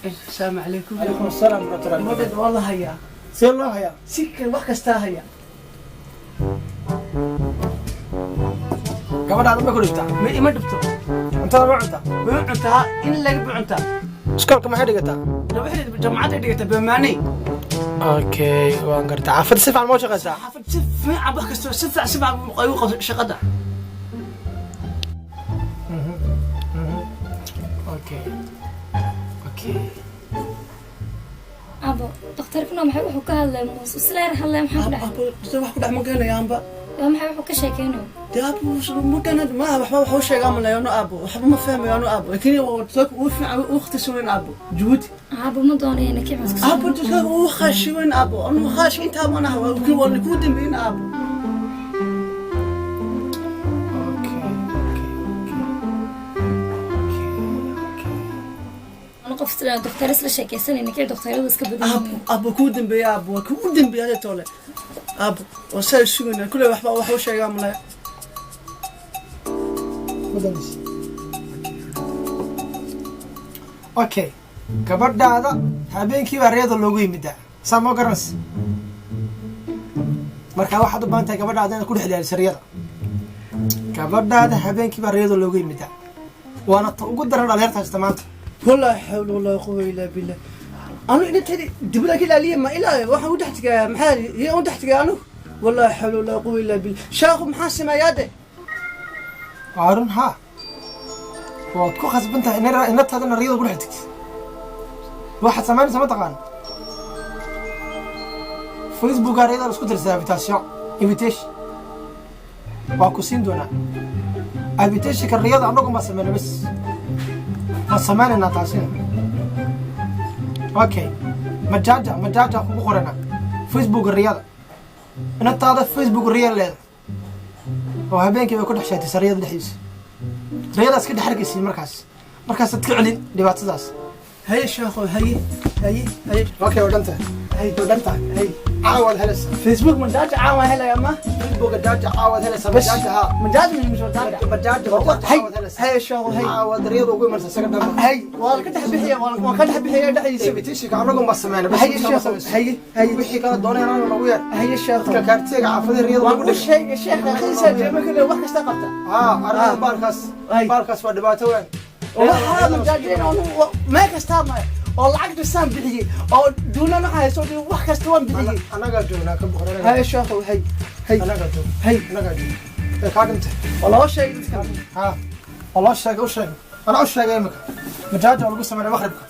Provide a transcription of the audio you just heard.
السلام عليكم. عليكم السلام ورحمة الله مدد والله هيا سير الله هيا سكة وحكستا هيا gabadha aad ma ku dhigtaa ما دبتو cuntada ma cuntaa بعنتها إن لا بعنتها iskoolka maxay dhigataa لو إحنا جماعة دقيقة بمعني okay waan gartaa xaafadda si fiican ma u shaqaysaa حافظ سف عبا كستو سبع قيوق شقدا okay okay abo dhakhtarkuna maxay wuxuu ka hadlay muus isleer hadlay maxaa ku dhacay أبو سوى حكوا دعم قال يا أمبا maxay wuxuu ka sheekeynayo يا أبو شو مكان ما وحبا شيء قام يا نو أبو وحبا ما فهم يا نو أبو لكن وتوك وفي أخت سوين أبو جود abo ma doonayna kii cusub أبو تسوي وخاش وين أبو أنا خاش أنت أبو أنا هو كل والله كود مين أبو ana qof isla dhakhtar isla sheekeysanayna kii dhakhtaradu iska badan أبو كود بي أبو كود بي هذا تولى أبو وصل سوين كل وحبا شيء قام لا okay gabadhaada habeenkii baa riyada loogu yimidaa saa ma garanaysa marka waxaad u baahan tahay gabadhaada inaad ku dhex diyaariso riyada gabadhaada habeenkii baa riyada loogu yimidaa waana ta ugu daran dhalinyarta haysta maanta ولا حول ولا قوة إلا بالله أنا إذا تدي دبلا كلا ليه ما إلا واحد ودحتك محالي هي ودحتك أنا ولا حول ولا قوة إلا بالله شاخ محاسم ياده arun haa waad ku khasban tahay inataadana riyada ku dhex tegtid waxaad samaynaysa ma taqaan facebooka riyada la isku dirsaa invitation waa ku siin doonaa invitationka riyada annagu ma samayna bas ma samaynayna taasina okay majaaja kugu qorana facebooka riyada inataada facebook riya leeda oo habeenkii bay ku dhex sheegtay riyada dhexdiisa riyadaas ka dhex argaysiin markaasaad ka celin dhibaatadaas هيا شاخو هيا okay wadanta هيا caawad helaysa فيسبوك من داج عاوة هلا يا ما facebooka jaaja caawad helaysa بس majaaja haa من داج مش داج majaaja هيا caawad helaysa هيا شاخو هيا caawad riyada ugu imanaysa isaga dhanba هيا والله كنت أحب هي والله ما كنت أحب هي دحيس invitationka annagu ma samayna bas هيا شاخو هيا wixii kala doonayna anagu nagu yeer هيا شاخو dadka kaartiga caafada riyada ugu وش شيء الشيخ خلص جيبه كله وقت استقبته haa arrinta baalkaas waa dhibaato weyn والله من داجين ما كستام والله عقد السام بحيي أو دونا نحى يسوي وح كستوان بحيي annagaa joognaa ka boqorana هاي شاخو هاي annagaa joog هاي annagaa joog ee kaa dhintay والله شيء ها والله sheegay u sheegay anaa u sheegay imika majaaja oo lagu sameeyo maqribka